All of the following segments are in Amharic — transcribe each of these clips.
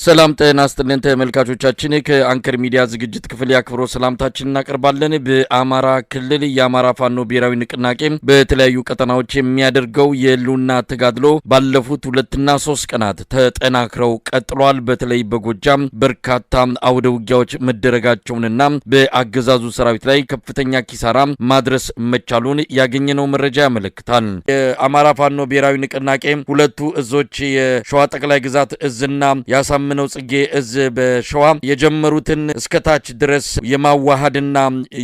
ሰላም ጤና ይስጥልን ተመልካቾቻችን ከአንከር ሚዲያ ዝግጅት ክፍል ያክብሮ ሰላምታችንን እናቀርባለን። በአማራ ክልል የአማራ ፋኖ ብሔራዊ ንቅናቄ በተለያዩ ቀጠናዎች የሚያደርገው የሉና ተጋድሎ ባለፉት 2 እና 3 ቀናት ተጠናክረው ቀጥሏል። በተለይ በጎጃም በርካታ አውደ ውጊያዎች መደረጋቸውንና በአገዛዙ ሰራዊት ላይ ከፍተኛ ኪሳራ ማድረስ መቻሉን ያገኘነው መረጃ ያመለክታል። የአማራ ፋኖ ብሔራዊ ንቅናቄ ሁለቱ እዞች የሸዋ ጠቅላይ ግዛት እዝና ያሳምነው ጽጌ እዝ በሸዋ የጀመሩትን እስከታች ድረስ የማዋሃድና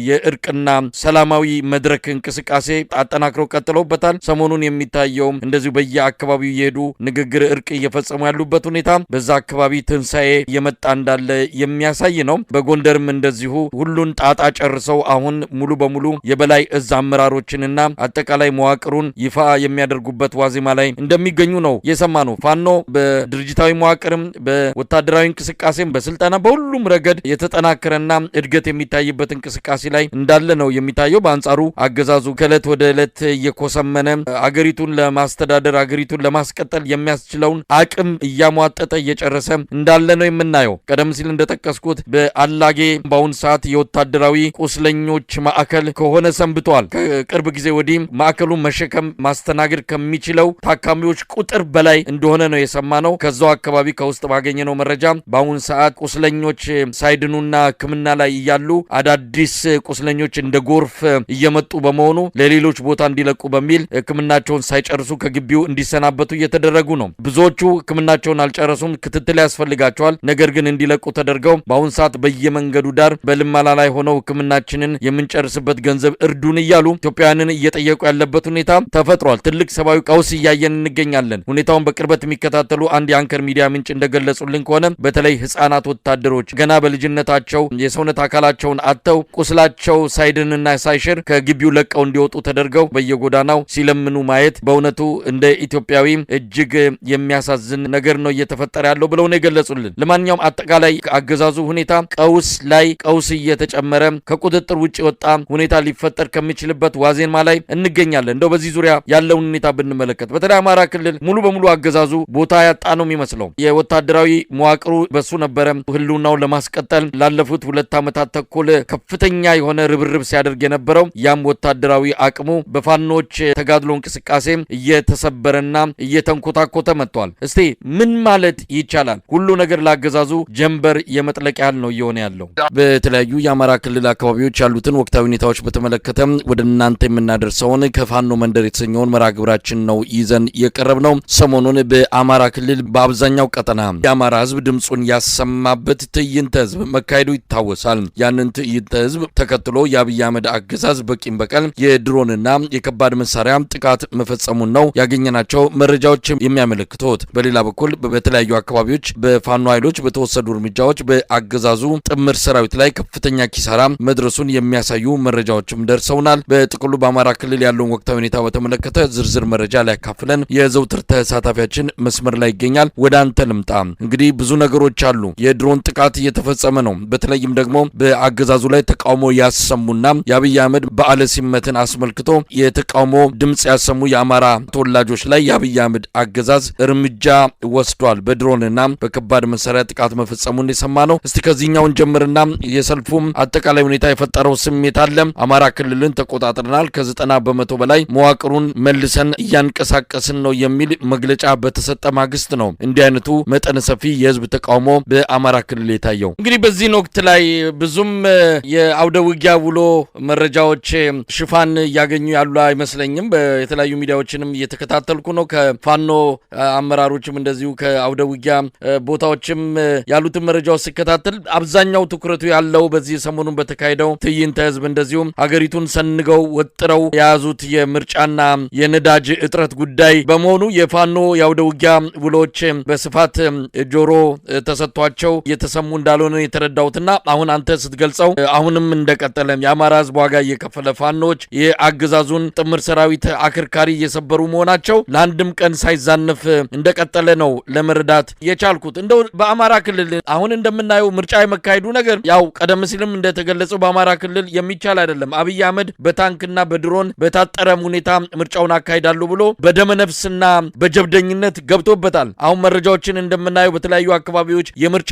የእርቅና ሰላማዊ መድረክ እንቅስቃሴ አጠናክረው ቀጥለውበታል። ሰሞኑን የሚታየው እንደዚሁ በየአካባቢው የሄዱ ንግግር እርቅ እየፈጸሙ ያሉበት ሁኔታ በዛ አካባቢ ትንሳኤ የመጣ እንዳለ የሚያሳይ ነው። በጎንደርም እንደዚሁ ሁሉን ጣጣ ጨርሰው አሁን ሙሉ በሙሉ የበላይ እዝ አመራሮችንና አጠቃላይ መዋቅሩን ይፋ የሚያደርጉበት ዋዜማ ላይ እንደሚገኙ ነው የሰማነው። ፋኖ በድርጅታዊ መዋቅርም በወታደራዊ እንቅስቃሴም በስልጠና በሁሉም ረገድ የተጠናከረና እድገት የሚታይበት እንቅስቃሴ ላይ እንዳለ ነው የሚታየው። በአንጻሩ አገዛዙ ከዕለት ወደ ዕለት እየኮሰመነ አገሪቱን ለማስተዳደር አገሪቱን ለማስቀጠል የሚያስችለውን አቅም እያሟጠጠ እየጨረሰ እንዳለ ነው የምናየው። ቀደም ሲል እንደጠቀስኩት በአላጌ በአሁን ሰዓት የወታደራዊ ቁስለኞች ማዕከል ከሆነ ሰንብቷል። ከቅርብ ጊዜ ወዲህ ማዕከሉን መሸከም ማስተናገድ ከሚችለው ታካሚዎች ቁጥር በላይ እንደሆነ ነው የሰማነው። ከዛው አካባቢ ከውስጥ ባገኘነው መረጃ በአሁን ሰዓት ቁስለኞች ሳይድኑና ሕክምና ላይ እያሉ አዳዲስ ቁስለኞች እንደ ጎርፍ እየመጡ በመሆኑ ለሌሎች ቦታ እንዲለቁ በሚል ሕክምናቸውን ሳይጨርሱ ከግቢው እንዲሰናበቱ እየተደረጉ ነው። ብዙዎቹ ሕክምናቸውን አልጨረሱም፣ ክትትል ያስፈልጋቸዋል። ነገር ግን እንዲለቁ ተደርገው በአሁን ሰዓት በየመንገዱ ዳር በልመና ላይ ሆነው ሕክምናችንን የምንጨርስበት ገንዘብ እርዱን እያሉ ኢትዮጵያውያንን እየጠየቁ ያለበት ሁኔታ ተፈጥሯል። ትልቅ ሰብአዊ ቀውስ እያየን እንገኛለን። ሁኔታውን በቅርበት የሚከታተሉ አንድ የአንከር ሚዲያ ምንጭ እንደገለጹልን ከሆነ በተለይ ህፃናት ወታደሮች ገና በልጅነታቸው የሰውነት አካላቸውን አጥተው ቁስላቸው ሳይድንና ሳይሽር ከግቢው ለቀው እንዲወጡ ተደርገው በየጎዳናው ሲለምኑ ማየት በእውነቱ እንደ ኢትዮጵያዊ እጅግ የሚያሳዝን ነገር ነው እየተፈጠረ ያለው ብለው ነው የገለጹልን። ለማንኛውም አጠቃላይ አገዛዙ ሁኔታ ቀውስ ላይ ቀውስ እየተጨመረ ከቁጥጥር ውጭ ወጣ ሁኔታ ሊፈጠር ከሚችልበት ዋዜማ ላይ እንገኛለን። እንደው በዚህ ዙሪያ ያለውን ሁኔታ ብንመለከት በተለይ አማራ ክልል ሙሉ በሙሉ አገዛዙ ቦታ ያጣ ነው የሚመስለው። የወታደራዊ መዋቅሩ በሱ ነበረ ህልውናውን ለማስቀጠል ላለፉት 2 ዓመታት ተኩል ከፍተኛ የሆነ ርብርብ ሲያደርግ የነበረው ያም ወታደራዊ አቅሙ በፋኖች ተጋድሎ እንቅስቃሴ እየተሰበረና እየተንኮታኮተ መጥቷል። እስቲ ምን ማለት ይቻላል? ሁሉ ነገር ላገዛዙ ጀንበር የመጥለቅ ያህል ነው እየሆነ ያለው። በተለያዩ የአማራ ክልል አካባቢዎች ያሉትን ወቅታዊ ሁኔታዎች በተመለከተ ወደ እናንተ የምናደርሰውን ከፋኖ መንደር የተሰኘውን መርሃ ግብራችን ነው ይዘን የቀረብ ነው። ሰሞኑን በአማራ ክልል በአብዛኛው ቀጠና የአማራ ህዝብ ድምጹን ያሰማበት ትዕይንተ ህዝብ መካሄዱ ይታወሳል። ያንን ትዕይንተ ህዝብ ተከትሎ የአብይ አህመድ አገዛዝ በቂም በቀል የድሮንና የከባድ መሳሪያ ጥቃት መፈጸሙን ነው ያገኘናቸው መረጃዎች የሚያመለክቱት። በሌላ በኩል በተለያዩ አካባቢዎች በፋኖ ኃይሎች በተወሰዱ እርምጃዎች በአገዛዙ ጥምር ሰራዊት ላይ ከፍተኛ ኪሳራ መድረሱን የሚያሳዩ መረጃዎችም ደርሰውናል። በጥቅሉ በአማራ ክልል ያለውን ወቅታዊ ሁኔታ በተመለከተ ዝርዝር መረጃ ሊያካፍለን የዘውትር ተሳታፊያችን መስመር ላይ ይገኛል። ወደ አንተ ልምጣ። እንግዲህ ብዙ ነገሮች አሉ። የድሮን ጥቃት እየተፈጸመ ነው። በተለይም ደግሞ በአገዛዙ ላይ ተቃውሞ ያሰሙና የአብይ አህመድ በዓለ ሲመትን አስመልክቶ የተቃውሞ ድምጽ ያሰሙ የአማራ ተወላጆች ላይ የአብይ አህመድ አገዛዝ እርምጃ ወስዷል። በድሮንና በከባድ መሳሪያ ጥቃት መፈጸሙን የሰማ ነው። እስቲ ከዚህኛውን ጀምርና የሰልፉም አጠቃላይ ሁኔታ የፈጠረው ስሜት አለ። አማራ ክልልን ተቆጣጥረናል፣ ከ90 በመቶ በላይ መዋቅሩን መልሰን እያንቀሳቀስን ነው የሚል መግለጫ በተሰጠ ማግስት ነው እንዲህ አይነቱ መጠነ ሰፊ የህዝብ ተቃውሞ በአማራ ክልል የታየው። እንግዲህ በዚህ ወቅት ላይ ብዙም የአውደ ውጊያ ውሎ መረጃዎች ሽፋን እያገኙ ያሉ አይመስለኝም። በተለያዩ ሚዲያዎችንም እየተከታተልኩ ነው። ከፋኖ አመራሮችም እንደዚሁ ከአውደ ውጊያ ቦታዎችም ያሉትን መረጃዎች ሲከታተል አብዛኛው ትኩረቱ ያለው በዚህ ሰሞኑን በተካሄደው ትዕይንተ ህዝብ እንደዚሁ ሀገሪቱን ሰንገው ወጥረው የያዙት የምርጫና የነዳጅ እጥረት ጉዳይ በመሆኑ የፋኖ የአውደ ውጊያ ውሎች በስፋት ጆሮ ተሰጥቷቸው እየተሰሙ እንዳልሆነ የተረዳሁትና አሁን አንተ ስትገልጸው አሁንም እንደቀጠለ የአማራ ህዝብ ዋጋ እየከፈለ ፋኖች የአገዛዙን ጥምር ሰራዊት አክርካሪ እየሰበሩ መሆናቸው ለአንድም ቀን ሳይዛነፍ እንደቀጠለ ነው ለመረዳት የቻልኩት። እንደው በአማራ ክልል አሁን እንደምናየው ምርጫ የመካሄዱ ነገር ያው ቀደም ሲልም እንደተገለጸው በአማራ ክልል የሚቻል አይደለም። አብይ አህመድ በታንክና በድሮን በታጠረ ሁኔታ ምርጫውን አካሂዳሉ ብሎ በደመነፍስና በጀብደኝነት ገብቶበታል። አሁን መረጃዎችን እንደምናየው በተለያዩ አካባቢዎች የምርጫ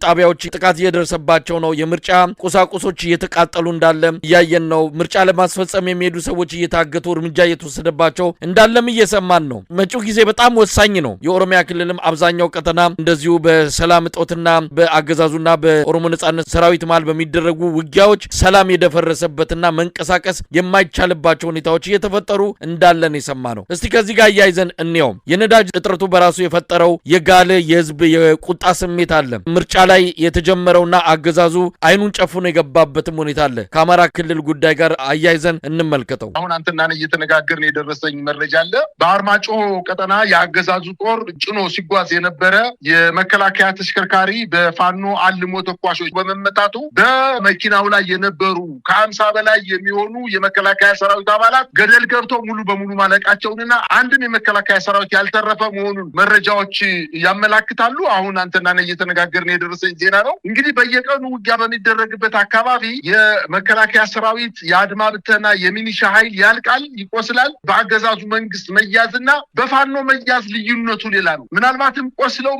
ጣቢያዎች ጥቃት እየደረሰባቸው ነው። የምርጫ ቁሳቁሶች እየተቃጠሉ እንዳለ እያየን ነው። ምርጫ ለማስፈጸም የሚሄዱ ሰዎች እየታገቱ እርምጃ እየተወሰደባቸው እንዳለም እየሰማን ነው። መጪው ጊዜ በጣም ወሳኝ ነው። የኦሮሚያ ክልልም አብዛኛው ቀጠና እንደዚሁ በሰላም እጦትና በአገዛዙና በኦሮሞ ነጻነት ሰራዊት መሃል በሚደረጉ ውጊያዎች ሰላም የደፈረሰበትና መንቀሳቀስ የማይቻልባቸው ሁኔታዎች እየተፈጠሩ እንዳለን የሰማነው። እስቲ ከዚህ ጋር እያይዘን እንየው። የነዳጅ እጥረቱ በራሱ የፈጠረው የጋለ የህዝብ የቁጣ ስሜት አለ። ምርጫ ላይ የተጀመረውና አገዛዙ አይኑን ጨፍኖ የገባበትም ሁኔታ አለ። ከአማራ ክልል ጉዳይ ጋር አያይዘን እንመልከተው። አሁን አንተና እኔ እየተነጋገርን የደረሰኝ መረጃ አለ። በአርማጭሆ ቀጠና የአገዛዙ ጦር ጭኖ ሲጓዝ የነበረ የመከላከያ ተሽከርካሪ በፋኖ አልሞ ተኳሾች በመመታቱ በመኪናው ላይ የነበሩ ከ50 በላይ የሚሆኑ የመከላከያ ሰራዊት አባላት ገደል ገብተው ሙሉ በሙሉ ማለቃቸውንና አንድም የመከላከያ ሰራዊት ያልተረፈ መሆኑን መረጃዎች ያመላክታሉ። አሁን አንተና እኔ እየተነጋገርን የደረሰኝ ዜና ነው። እንግዲህ በየቀኑ ውጊያ በሚደረግበት አካባቢ የመከላከያ ሰራዊት የአድማ ብተና የሚኒሻ ኃይል ያልቃል፣ ይቆስላል። በአገዛዙ መንግስት መያዝና በፋኖ መያዝ ልዩነቱ ሌላ ነው። ምናልባትም ቆስለው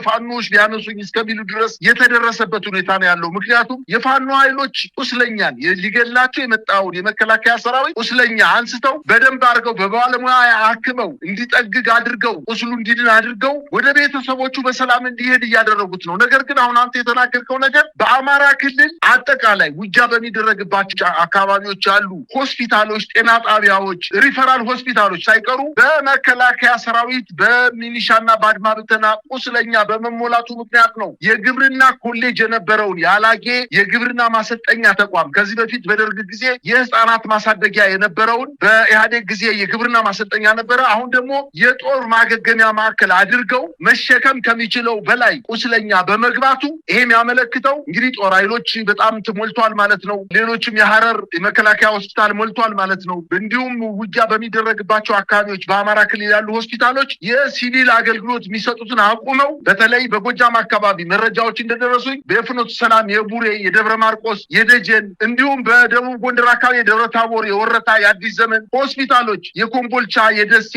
ፋኖዎች ቢያነሱኝ እስከሚሉ ድረስ የተደረሰበት ሁኔታ ነው ያለው። ምክንያቱም የፋኖ ኃይሎች ቁስለኛን ሊገላቸው የመጣውን የመከላከያ ሰራዊት ቁስለኛ አንስተው በደንብ አድርገው በባለሙያ አክመው እንዲጠግግ አድርገው ቁስሉ እንዲድን አድርገው ወደ ቤተሰቦቹ በሰላም እንዲሄድ እያደረጉት ነው። ነገር ግን አሁን አንተ የተናገርከው ነገር በአማራ ክልል አጠቃላይ ውጊያ በሚደረግባቸው አካባቢዎች ያሉ ሆስፒታሎች፣ ጤና ጣቢያዎች፣ ሪፈራል ሆስፒታሎች ሳይቀሩ በመከላከያ ሰራዊት በሚኒሻና በአድማ ብተና ቁስለኛ በመሞላቱ ምክንያት ነው። የግብርና ኮሌጅ የነበረውን ያላጌ የግብርና ማሰልጠኛ ተቋም ከዚህ በፊት በደርግ ጊዜ የህፃናት ማሳደጊያ የነበረውን በኢህአዴግ ጊዜ የግብርና ማሰልጠኛ ነበረ። አሁን ደግሞ የጦር ማገገሚያ ማዕከል አድርገው መሸከም ከሚችለው በላይ ቁስለኛ በመግባቱ ይሄም ያመለክተው እንግዲህ ጦር ኃይሎች በጣም ተሞልቷል ማለት ነው። ሌሎችም የሐረር የመከላከያ ሆስፒታል ሞልቷል ማለት ነው። እንዲሁም ውጊያ በሚደረግባቸው አካባቢዎች በአማራ ክልል ያሉ ሆስፒታሎች የሲቪል አገልግሎት የሚሰጡትን አቁመው በተለይ በጎጃም አካባቢ መረጃዎች እንደደረሱኝ በፍኖተ ሰላም፣ የቡሬ፣ የደብረ ማርቆስ፣ የደጀን እንዲሁም በደቡብ ጎንደር አካባቢ የደብረ ታቦር፣ የወረታ፣ የአዲስ ዘመን ሆስፒታሎች፣ የኮምቦልቻ፣ የደሴ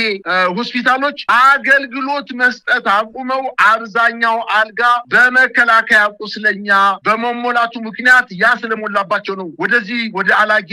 ሆስፒታሎች አገልግሎት መስጠት አቁመው አብዛኛው አልጋ በመከላከያ ቁስለኛ በመሞላቱ ምክንያት ያ ስለሞላባቸው ነው ወደዚህ ወደ አላጌ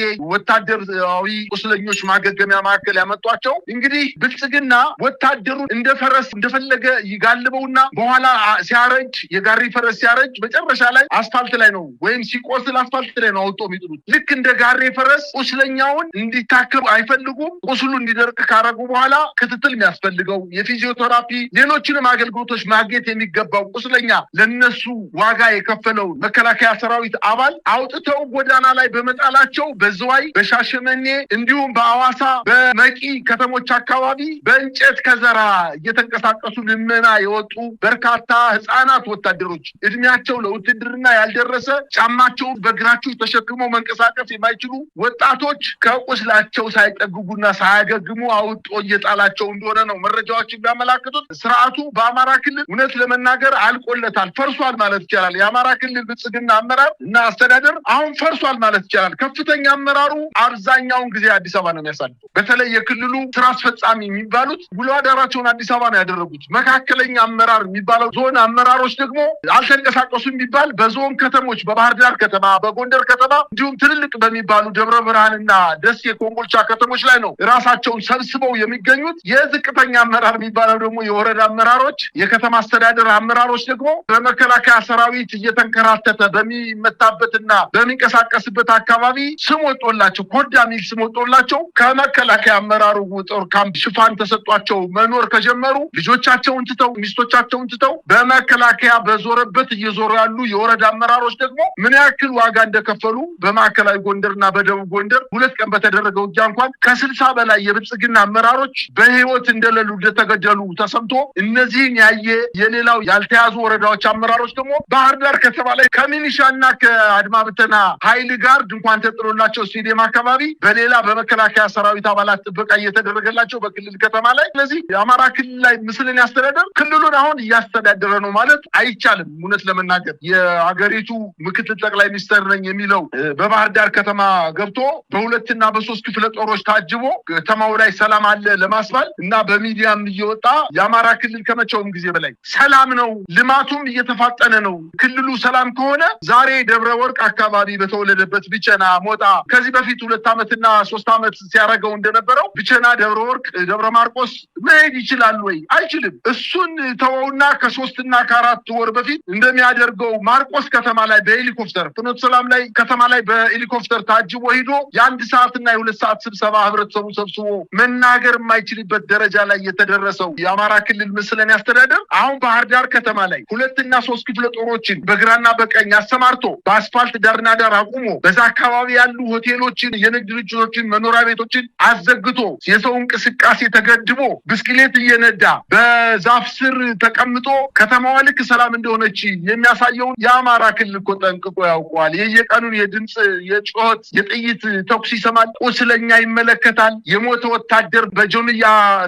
ወታደራዊ ቁስለኞች ማገገሚያ ማዕከል ያመጧቸው። እንግዲህ ብልጽግና ወታደሩን እንደፈረስ እንደፈለገ ይጋልበውና በኋላ ሲያረጅ የጋሪ ፈረስ ሲያረጅ መጨረሻ ላይ አስፋልት ላይ ነው ወይም ሲቆስል አስፋልት ላይ ነው አውጥተው የሚጥሉት። ልክ እንደ ጋሪ ፈረስ ቁስለኛውን እንዲታከም አይፈልጉም። ቁስሉ እንዲደርቅ ካረጉ በኋላ ክትትል የሚያስፈልገው የፊዚዮቴራፒ ሌሎችንም አገልግሎቶች ማግኘት የሚገባው ቁስለኛ ለነሱ ዋጋ የከፈለው መከላከያ ሰራዊት አባል አውጥተው ጎዳና ላይ በመጣላቸው በዝዋይ፣ በሻሸመኔ እንዲሁም በአዋሳ በመቂ ከተሞች አካባቢ በእንጨት ከዘራ እየተንቀሳቀሱ ልመና የወጡ በርካታ ህፃናት ወታደሮች እድሜያቸው ለውትድርና ያልደረሰ ጫማቸውን በእግራቸው ተሸክመው መንቀሳቀስ የማይችሉ ወጣቶች ከቁስላቸው ሳይጠግጉና ሳያገግሙ አውጦ እየጣላቸው እንደሆነ ነው መረጃዎች የሚያመላክቱት። ስርዓቱ በአማራ ክልል እውነት ለመናገር አልቆለታል፣ ፈርሷል ማለት ይቻላል። የአማራ ክልል ብልጽግና አመራር እና አስተዳደር አሁን ፈርሷል ማለት ይቻላል። ከፍተኛ አመራሩ አብዛኛውን ጊዜ አዲስ አበባ ነው የሚያሳልፈው። በተለይ የክልሉ ስራ አስፈጻሚ የሚባሉት ውሎ አዳራቸውን አዲስ አበባ ነው ያደረጉት። መካከለኛ አመራር የሚባለው ዞን አመራሮች ደግሞ አልተንቀሳቀሱም የሚባል በዞን ከተሞች በባህር ዳር ከተማ፣ በጎንደር ከተማ እንዲሁም ትልልቅ በሚባሉ ደብረ ብርሃንና ደሴ፣ ኮምቦልቻ ከተሞች ላይ ነው ራሳቸውን ሰብስበው የሚገኙት። የዝቅተኛ አመራር የሚባለው ደግሞ የወረዳ አመራሮች፣ የከተማ አስተዳደር አመራሮች ደግሞ በመከላከያ ሰራዊት እየተንከራተተ በሚመታበትና በሚንቀሳቀስበት አካባቢ ስም ወጦላቸው ኮዳ ሚል ስም ወጦላቸው ከመከላከያ አመራሩ ጦር ካምፕ ሽፋን ተሰጧቸው መኖር ከጀመሩ ልጆቻቸውን ትተው ሚስቶቻቸውን ትተው በመከላከያ በዞረበት እየዞሩ ያሉ የወረዳ አመራሮች ደግሞ ምን ያክል ዋጋ እንደከፈሉ በማዕከላዊ ጎንደርና በደቡብ ጎንደር 2 ቀን በተደረገው ውጊያ እንኳን ከ60 በላይ የብልጽግና አመራሮች በህይወት እንደሌሉ እንደተገደሉ ተሰምቶ እነዚህን ያየ የሌላው ያልተያዙ ወረዳዎች አመራሮች ደግሞ ባህር ዳር ከተማ ላይ ከሚኒሻና ከአድማ ብተና ኃይል ጋር ድንኳን ተጥሎላቸው ስቴዲየም አካባቢ በሌላ በመከላከያ ሰራዊት አባላት ጥበቃ እየተደረገላቸው በክልል ከተማ ላይ። ስለዚህ የአማራ ክልል ላይ ምስልን ያስተዳደር ክልሉን አሁን እያስተዳደረ ነው ማለት አይቻልም። እውነት ለመናገር የሀገሪቱ ምክትል ጠቅላይ ሚኒስትር ነኝ የሚለው በባህር ዳር ከተማ ገብቶ በ2 እና በ3 ክፍለ ጦሮች ታጅቦ ከተማው ላይ ሰላም አለ ለማስባል እና በሚዲያም እየወጣ የአማራ ክልል ከመቼውም ጊዜ በላይ ሰላም ነው፣ ልማቱም እየተፋጠነ ነው። ክልሉ ሰላም ከሆነ ዛሬ ደብረ ወርቅ አካባቢ በተወለደበት ብቸና ሞጣ ከዚህ በፊት 2 ዓመትና 3 ዓመት ሲያደርገው እንደነበረው ብቸና ደብረ ወርቅ ደብረ ማርቆስ መሄድ ይችላል ወይ? አይችልም። እሱን ተወውና ከ3 እና ከ4 ወር በፊት እንደሚያደርገው ማርቆስ ከተማ ላይ በሄሊኮፕተር ፍኖተ ሰላም ላይ ከተማ ላይ በሄሊኮፕተር ታጅቦ ሄዶ የ1 ሰዓትና የ2 ሰዓት ስብሰባ ህብረተሰቡ ሰብስቦ መናገር የማይችልበት ደረጃ ላይ የተደረሰው የአማራ ክልል ምስለኔ አስተዳደር አሁን ባህር ዳር ከተማ ላይ 2 እና 3 ክፍለ ጦሮችን በግራና በቀኝ አሰማርቶ በአስፋልት ዳርና ዳር አቁሞ በዛ አካባቢ ያሉ ሆቴሎችን፣ የንግድ ድርጅቶችን፣ መኖሪያ ቤቶችን አዘግቶ የሰው እንቅስቃሴ ተገድቦ ብስክሌት እየነዳ በዛፍ ስር ተቀምጦ ከተማዋ ልክ ሰላም እንደሆነች የሚያሳየውን የአማራ ክልል እኮ ጠንቅቆ ያውቀዋል። የየቀኑን የድምፅ የጩኸት የጥይት ተኩስ ይሰማል። ቁስለኛ ይመለከታል። የሞተ ወታደር በጆንያ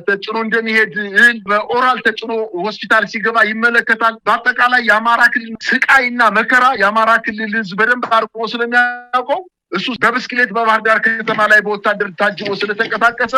ተጭኖ እንደሚሄድ እህል በኦራል ተጭኖ ሆስፒታል ሲገባ ይመለከታል። በአጠቃላይ የአማራ ክልል ስቃይና መከራ የአማራ ክልል ህዝብ በደንብ አርቆ ስለሚያውቀው እሱ በብስክሌት በባህር ዳር ከተማ ላይ በወታደር ታጅቦ ስለተንቀሳቀሰ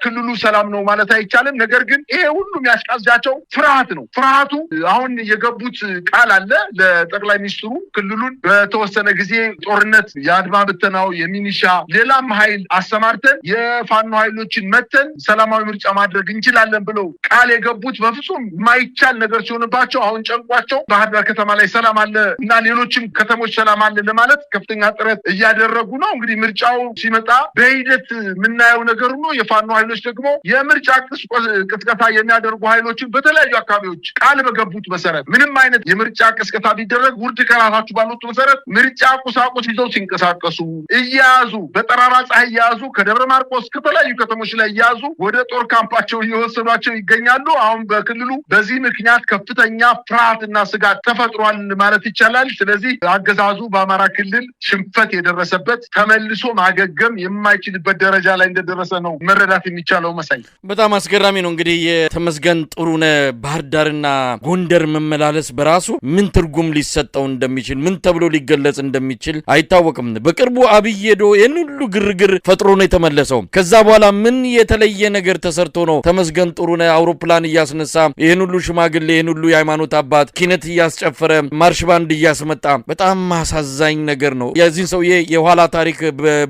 ክልሉ ሰላም ነው ማለት አይቻልም። ነገር ግን ይሄ ሁሉ የሚያስቃዣቸው ፍርሃት ነው። ፍርሃቱ አሁን የገቡት ቃል አለ ለጠቅላይ ሚኒስትሩ ክልሉን በተወሰነ ጊዜ ጦርነት የአድማ ብተናው የሚኒሻ ሌላም ኃይል አሰማርተን የፋኖ ኃይሎችን መተን ሰላማዊ ምርጫ ማድረግ እንችላለን ብለው ቃል የገቡት በፍጹም የማይቻል ነገር ሲሆንባቸው አሁን ጨንቋቸው ባህር ዳር ከተማ ላይ ሰላም አለ እና ሌሎችም ከተሞች ሰላም አለ ለማለት ከፍተኛ ጥረት እያደረጉ ነው። እንግዲህ ምርጫው ሲመጣ በሂደት የምናየው ነገር ነው። የፋኖ ኃይሎች ደግሞ የምርጫ ቅስቀሳ የሚያደርጉ ኃይሎችን በተለያዩ አካባቢዎች ቃል በገቡት መሰረት ምንም አይነት የምርጫ ቅስቀሳ ቢደረግ ውርድ ከራሳችሁ ባሉት መሰረት ምርጫ ቁሳቁስ ይዘው ሲንቀሳቀሱ እያያዙ በጠራራ ፀሐይ እያያዙ ከደብረ ማርቆስ ከተለያዩ ከተሞች ላይ እያያዙ ወደ ጦር ካምፓቸው እየወሰዷቸው ይገኛሉ። አሁን በክልሉ በዚህ ምክንያት ከፍተኛ ፍርሃትና ስጋት ተፈጥሯል ማለት ይቻላል። ስለዚህ አገዛዙ በአማራ ክልል ሽንፈት የደረሰበት ተመልሶ ማገገም የማይችልበት ደረጃ ላይ እንደደረሰ ነው መረዳት የሚቻለው። መሳይ በጣም አስገራሚ ነው። እንግዲህ የተመስገን ጥሩነህ ባህር ዳርና ጎንደር መመላለስ በራሱ ምን ትርጉም ሊሰጠው እንደሚችል ምን ተብሎ ሊገለጽ እንደሚችል አይታወቅም። በቅርቡ አብይ ሄዶ ይህን ሁሉ ግርግር ፈጥሮ ነው የተመለሰው። ከዛ በኋላ ምን የተለየ ነገር ተሰርቶ ነው ተመስገን ጥሩነህ አውሮፕላን እያስነሳ ይህን ሁሉ ሽማግሌ ይህን ሁሉ የሃይማኖት አባት ኪነት እያስጨፈረ ማርሽ ባንድ እያስመጣ? በጣም አሳዛኝ ነገር ነው። የዚህን ሰውዬ የኋላ ታሪክ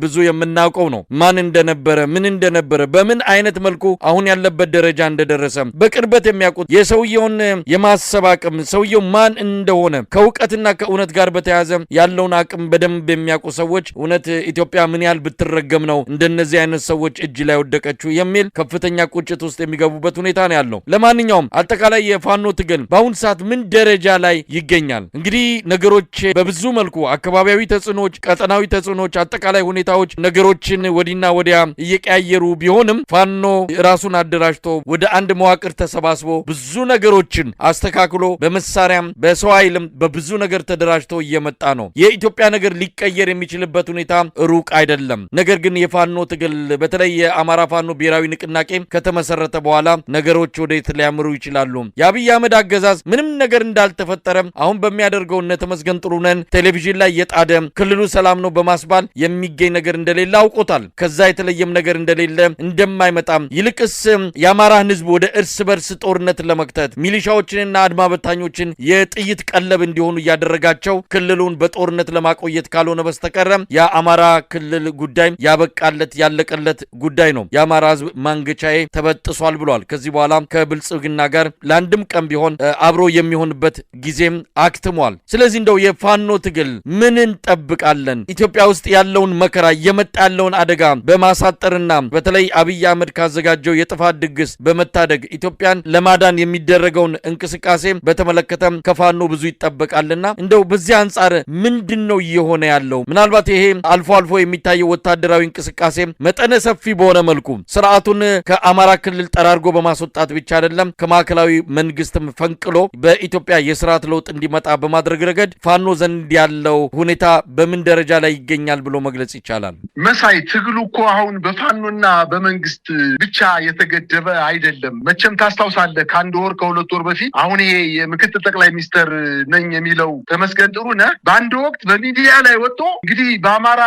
ብዙ የምናውቀው ነው። ማን እንደነበረ ምን እንደነበረ በምን አይነት መልኩ አሁን ያለበት ደረጃ እንደደረሰ በቅርበት የሚያውቁት የሰውየውን የማሰብ አቅም ሰውየው ማን እንደሆነ ከእውቀትና ከእውነት ጋር በተያያዘ ያለውን አቅም በደንብ የሚያውቁ ሰዎች እውነት ኢትዮጵያ ምን ያህል ብትረገም ነው እንደነዚህ አይነት ሰዎች እጅ ላይ ወደቀችው የሚል ከፍተኛ ቁጭት ውስጥ የሚገቡበት ሁኔታ ነው ያለው። ለማንኛውም አጠቃላይ የፋኖ ትግል በአሁን ሰዓት ምን ደረጃ ላይ ይገኛል? እንግዲህ ነገሮች በብዙ መልኩ አካባቢያዊ ተጽዕኖች፣ ቀጠናዊ ተጽዕኖች፣ አጠቃላይ ሁኔታዎች ነገሮችን ወዲና ወዲያ እየቀያየሩ ቢሆንም ፋኖ ራሱን አደራጅቶ ወደ አንድ መዋቅር ተሰባስቦ ብዙ ነገሮችን አስተካክሎ በመሳሪያም በሰው ኃይልም በብዙ ነገር ተደራጅቶ እየመጣ ነው። የኢትዮጵያ ነገር ሊቀየር የሚችልበት ሁኔታ ሩቅ አይደለም። ነገር ግን የፋኖ ትግል በተለይ የአማራ ፋኖ ብሔራዊ ንቅናቄ ከተመሰረተ በኋላ ነገሮች ወዴት ሊያምሩ ይችላሉ? የአብይ አህመድ አገዛዝ ምንም ነገር እንዳልተፈጠረ አሁን በሚያደርገው እነ ተመስገን ጥሩነህን ቴሌቪዥን ላይ የጣደ ክልሉ ሰላም ነው በማስባል የሚገኝ ነገር እንደሌለ አውቆታል። ከዛ የተለየም ነገር እንደሌለ እንደማይመጣም ይልቅስ የአማራን ሕዝብ ወደ እርስ በርስ ጦርነት ለመክተት ሚሊሻዎችንና አድማ በታኞችን የጥይት ቀለብ እንዲሆኑ እያደረጋቸው ክልሉን በጦርነት ለማቆየት ካልሆነ በስተቀረ የአማራ ክልል ጉዳይ ያበቃለት ያለቀለት ጉዳይ ነው። የአማራ ሕዝብ ማንገቻዬ ተበጥሷል ብሏል። ከዚህ በኋላ ከብልጽግና ጋር ለአንድም ቀን ቢሆን አብሮ የሚሆንበት ጊዜም አክትሟል። ስለዚህ እንደው የፋኖ ትግል ምን እንጠብቃለን? ኢትዮጵያ ውስጥ ያለውን መከራ እየመጣ ያለውን አደጋ በማሳጠርና በተለይ አብይ አህመድ ካዘጋጀው የጥፋት ድግስ በመታደግ ኢትዮጵያን ለማዳን የሚደረገውን እንቅስቃሴ በተመለከተ ከፋኖ ብዙ ይጠበቃልና እንደው በዚህ አንጻር ምንድነው እየሆነ ያለው? ምናልባት ይሄ አልፎ አልፎ የሚታየው ወታደራዊ እንቅስቃሴ መጠነ ሰፊ በሆነ መልኩ ስርዓቱን ከአማራ ክልል ጠራርጎ በማስወጣት ብቻ አይደለም ከማዕከላዊ መንግስትም ፈንቅሎ በኢትዮጵያ የስርዓት ለውጥ እንዲመጣ በማድረግ ረገድ ፋኖ ዘንድ ያለው ሁኔታ በምን ደረጃ ላይ ይገኛል ብሎ መግለጽ ይቻላል? መሳይ ትግሉ እኮ አሁን በፋኖና በመንግስት ብቻ የተገደበ አይደለም። መቼም ታስታውሳለህ ከአንድ ወር ከሁለት ወር በፊት አሁን ይሄ የምክትል ጠቅላይ ሚኒስትር ነኝ የሚለው ተመስገን ጥሩነህ በአንድ ወቅት በሚዲያ ላይ ወጥቶ እንግዲህ በአማራ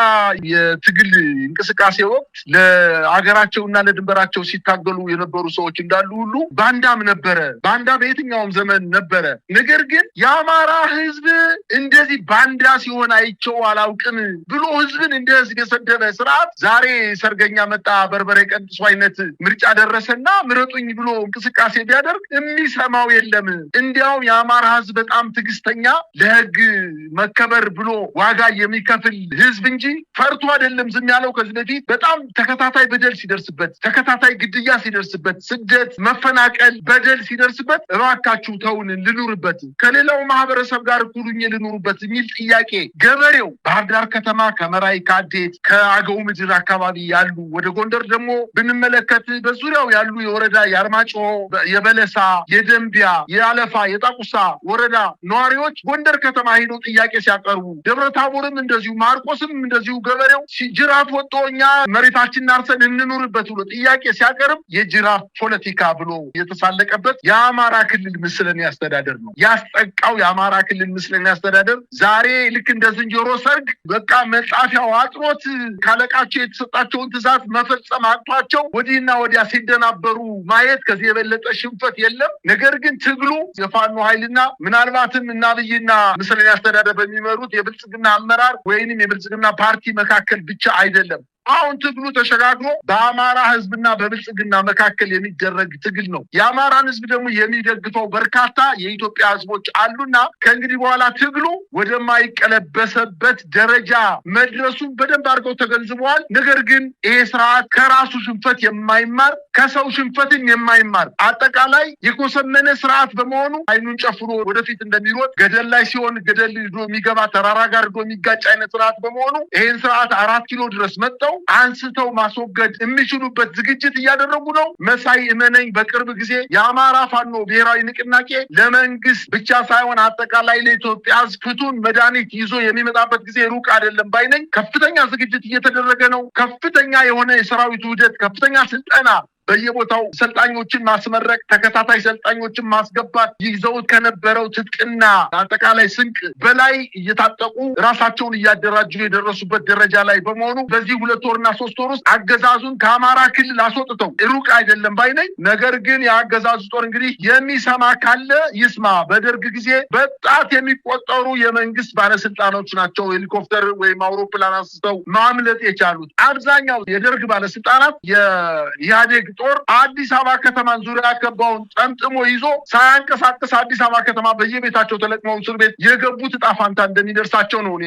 የትግል እንቅስቃሴ ወቅት ለአገራቸውና ለድንበራቸው ሲታገሉ የነበሩ ሰዎች እንዳሉ ሁሉ ባንዳም ነበረ። ባንዳ በየትኛውም ዘመን ነበረ። ነገር ግን የአማራ ህዝብ እንደዚህ ባንዳ ሲሆን አይቼው አላውቅም ብሎ ህዝብን እንደ ህዝብ የሰደበ ስርዓት ዛሬ ሰርገኛ መጣ በርበሬ ቀንጥሶ አይነት ምርጫ ደረሰና ምረጡኝ ብሎ እንቅስቃሴ ቢያደርግ የሚሰማው የለም። እንዲያው የአማራ ህዝብ በጣም ትዕግስተኛ ለህግ መከበር ብሎ ዋጋ የሚከፍል ህዝብ እንጂ ፈርቶ አይደለም ዝም ያለው። ከዚህ በፊት በጣም ተከታታይ በደል ሲደርስበት፣ ተከታታይ ግድያ ሲደርስበት፣ ስደት፣ መፈናቀል፣ በደል ሲደርስበት እባካችሁ ተውን ልኑርበት ከሌላው ማህበረሰብ ጋር እኩሉኝ ልኑርበት የሚል ጥያቄ ገበሬው ባህር ዳር ከተማ ከመራይ ከአዴት ከአገው ምድር አካባቢ ያሉ ወደ ጎንደር ደግሞ ብንመለከት በዙሪያው ያሉ የወረዳ የአርማጭሆ የበለሳ የደንቢያ የአለፋ የጣቁሳ ወረዳ ነዋሪዎች ጎንደር ከተማ ሄደው ጥያቄ ሲያቀርቡ ደብረታቦርም እንደዚሁ ማርቆስም እንደዚሁ ገበሬው ጅራፍ ወጥቶ እኛ መሬታችንን አርሰን እንኑርበት ብሎ ጥያቄ ሲያቀርብ የጅራፍ ፖለቲካ ብሎ የተሳለቀበት የአማራ ክልል ምስለኔ አስተዳደር ነው ያስጠቃው። የአማራ ክልል ምስለኔ አስተዳደር ዛሬ ልክ እንደ ዝንጀሮ ሰርግ በቃ መጻፊያው አጥሮት ካለቃቸው የተሰጣቸውን ትዕዛዝ መፈጸም አጥቷቸው ወዲህና ወዲያ ሲደናበሩ ማየት ከዚህ የበለጠ ሽንፈት የለም። ነገር ግን ትግሉ የፋኖ ኃይልና ምናልባትም እና አብይና ምስለኔ አስተዳደር በሚመሩት የብልጽግና አመራር ወይንም የብልጽግና ፓርቲ መካከል ብቻ አይደለም። አሁን ትግሉ ተሸጋግሮ በአማራ ህዝብና በብልጽግና መካከል የሚደረግ ትግል ነው። የአማራን ህዝብ ደግሞ የሚደግፈው በርካታ የኢትዮጵያ ህዝቦች አሉና ከእንግዲህ በኋላ ትግሉ ወደማይቀለበሰበት ደረጃ መድረሱን በደንብ አድርገው ተገንዝበዋል። ነገር ግን ይሄ ስርዓት ከራሱ ሽንፈት የማይማር ከሰው ሽንፈትን የማይማር አጠቃላይ የኮሰመነ ስርዓት በመሆኑ አይኑን ጨፍኖ ወደፊት እንደሚሮጥ ገደል ላይ ሲሆን ገደል ሄዶ የሚገባ ተራራ ጋር ሄዶ የሚጋጭ አይነት ስርዓት በመሆኑ ይሄን ስርዓት 4 ኪሎ ድረስ መጥተው አንስተው ማስወገድ የሚችሉበት ዝግጅት እያደረጉ ነው። መሳይ እመነኝ በቅርብ ጊዜ የአማራ ፋኖ ብሔራዊ ንቅናቄ ለመንግስት ብቻ ሳይሆን አጠቃላይ ለኢትዮጵያ ፍቱን መድኃኒት ይዞ የሚመጣበት ጊዜ ሩቅ አይደለም ባይነኝ። ከፍተኛ ዝግጅት እየተደረገ ነው። ከፍተኛ የሆነ የሰራዊቱ ውህደት፣ ከፍተኛ ስልጠና በየቦታው ሰልጣኞችን ማስመረቅ፣ ተከታታይ ሰልጣኞችን ማስገባት፣ ይዘውት ከነበረው ትጥቅና አጠቃላይ ስንቅ በላይ እየታጠቁ ራሳቸውን እያደራጁ የደረሱበት ደረጃ ላይ በመሆኑ በዚህ 2 ወርና 3 ወር ውስጥ አገዛዙን ከአማራ ክልል አስወጥተው ሩቅ አይደለም ባይነኝ። ነገር ግን የአገዛዙ ጦር እንግዲህ የሚሰማ ካለ ይስማ። በደርግ ጊዜ በጣት የሚቆጠሩ የመንግስት ባለስልጣኖች ናቸው ሄሊኮፕተር ወይም አውሮፕላን አንስተው ማምለጥ የቻሉት። አብዛኛው የደርግ ባለስልጣናት የኢህአዴግ ጦር አዲስ አበባ ከተማን ዙሪያ ከበውን ጠምጥሞ ይዞ ሳያንቀሳቀስ አዲስ አበባ ከተማ በየቤታቸው ተለቅመው እስር ቤት የገቡት ዕጣ ፈንታ እንደሚደርሳቸው ነው እኔ